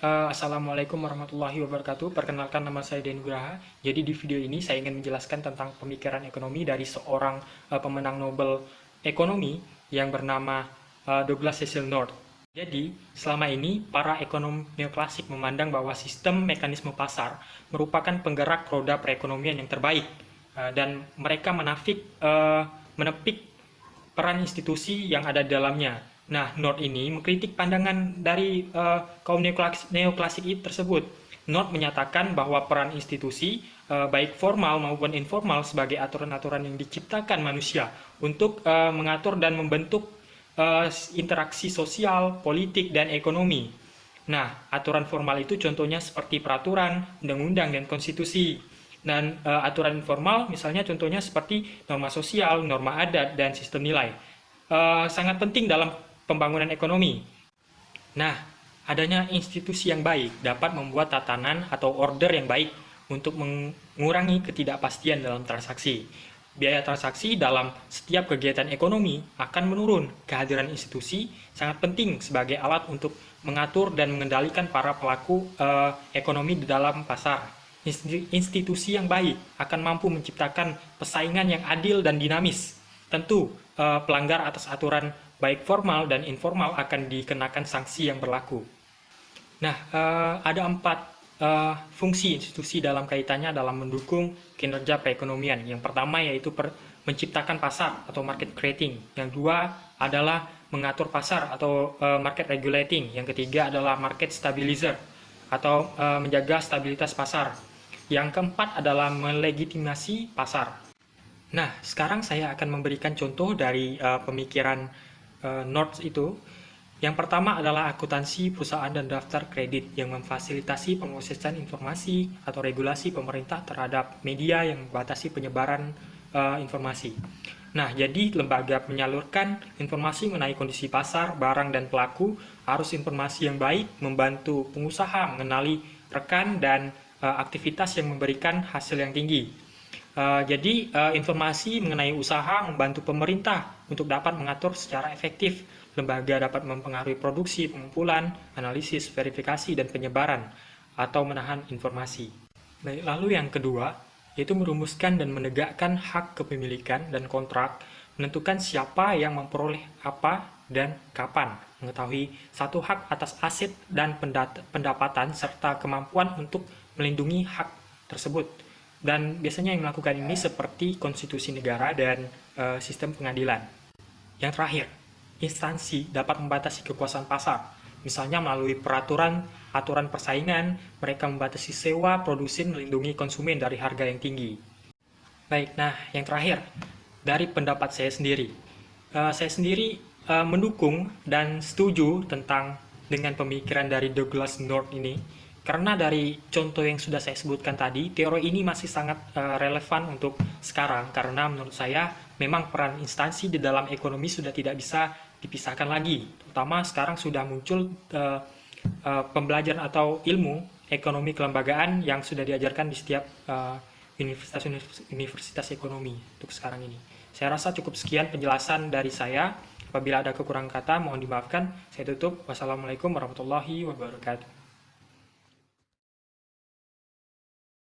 Assalamualaikum warahmatullahi wabarakatuh. Perkenalkan, nama saya Den Nugraha. Jadi di video ini saya ingin menjelaskan tentang pemikiran ekonomi dari seorang pemenang Nobel Ekonomi yang bernama Douglas Cecil North. Jadi, selama ini para ekonom neoklasik memandang bahwa sistem mekanisme pasar merupakan penggerak roda perekonomian yang terbaik, dan mereka menepik peran institusi yang ada di dalamnya. Nah, North ini mengkritik pandangan dari kaum neoklasik tersebut. North menyatakan bahwa peran institusi, baik formal maupun informal, sebagai aturan-aturan yang diciptakan manusia untuk mengatur dan membentuk interaksi sosial, politik, dan ekonomi. Nah, aturan formal itu contohnya seperti peraturan, undang-undang, dan konstitusi. Dan aturan informal misalnya contohnya seperti norma sosial, norma adat, dan sistem nilai. Sangat penting dalam pembangunan ekonomi. Nah, adanya institusi yang baik dapat membuat tatanan atau order yang baik untuk mengurangi ketidakpastian dalam transaksi. Biaya transaksi dalam setiap kegiatan ekonomi akan menurun. Kehadiran institusi sangat penting sebagai alat untuk mengatur dan mengendalikan para pelaku ekonomi di dalam pasar. Institusi yang baik akan mampu menciptakan persaingan yang adil dan dinamis. Tentu, pelanggar atas aturan baik formal dan informal akan dikenakan sanksi yang berlaku. Nah, ada 4 fungsi institusi dalam kaitannya dalam mendukung kinerja perekonomian. Yang pertama yaitu menciptakan pasar atau market creating. Yang kedua adalah mengatur pasar atau market regulating. Yang ketiga adalah market stabilizer atau menjaga stabilitas pasar. Yang keempat adalah melegitimasi pasar. Nah, sekarang saya akan memberikan contoh dari pemikiran North itu. Yang pertama adalah akuntansi perusahaan dan daftar kredit yang memfasilitasi pemrosesan informasi atau regulasi pemerintah terhadap media yang membatasi penyebaran informasi. Nah, jadi lembaga menyalurkan informasi mengenai kondisi pasar, barang, dan pelaku, arus informasi yang baik, membantu pengusaha mengenali rekan dan aktivitas yang memberikan hasil yang tinggi. Jadi informasi mengenai usaha membantu pemerintah untuk dapat mengatur secara efektif. Lembaga dapat mempengaruhi produksi, pengumpulan, analisis, verifikasi, dan penyebaran atau menahan informasi. Baik, lalu yang kedua yaitu merumuskan dan menegakkan hak kepemilikan dan kontrak, menentukan siapa yang memperoleh apa dan kapan, mengetahui satu hak atas aset dan pendapatan serta kemampuan untuk melindungi hak tersebut. Dan biasanya yang melakukan ini seperti konstitusi negara dan sistem pengadilan. Yang terakhir, instansi dapat membatasi kekuasaan pasar, misalnya melalui peraturan, aturan persaingan, mereka membatasi sewa, produsen, melindungi konsumen dari harga yang tinggi. Baik, nah yang terakhir, dari pendapat saya sendiri mendukung dan setuju dengan pemikiran dari Douglas North ini, karena dari contoh yang sudah saya sebutkan tadi, teori ini masih sangat relevan untuk sekarang, karena menurut saya memang peran instansi di dalam ekonomi sudah tidak bisa dipisahkan lagi. Terutama sekarang sudah muncul pembelajaran atau ilmu ekonomi kelembagaan yang sudah diajarkan di setiap universitas ekonomi untuk sekarang ini. Saya rasa cukup sekian penjelasan dari saya. Apabila ada kekurangan kata, mohon dimaafkan. Saya tutup. Wassalamualaikum warahmatullahi wabarakatuh.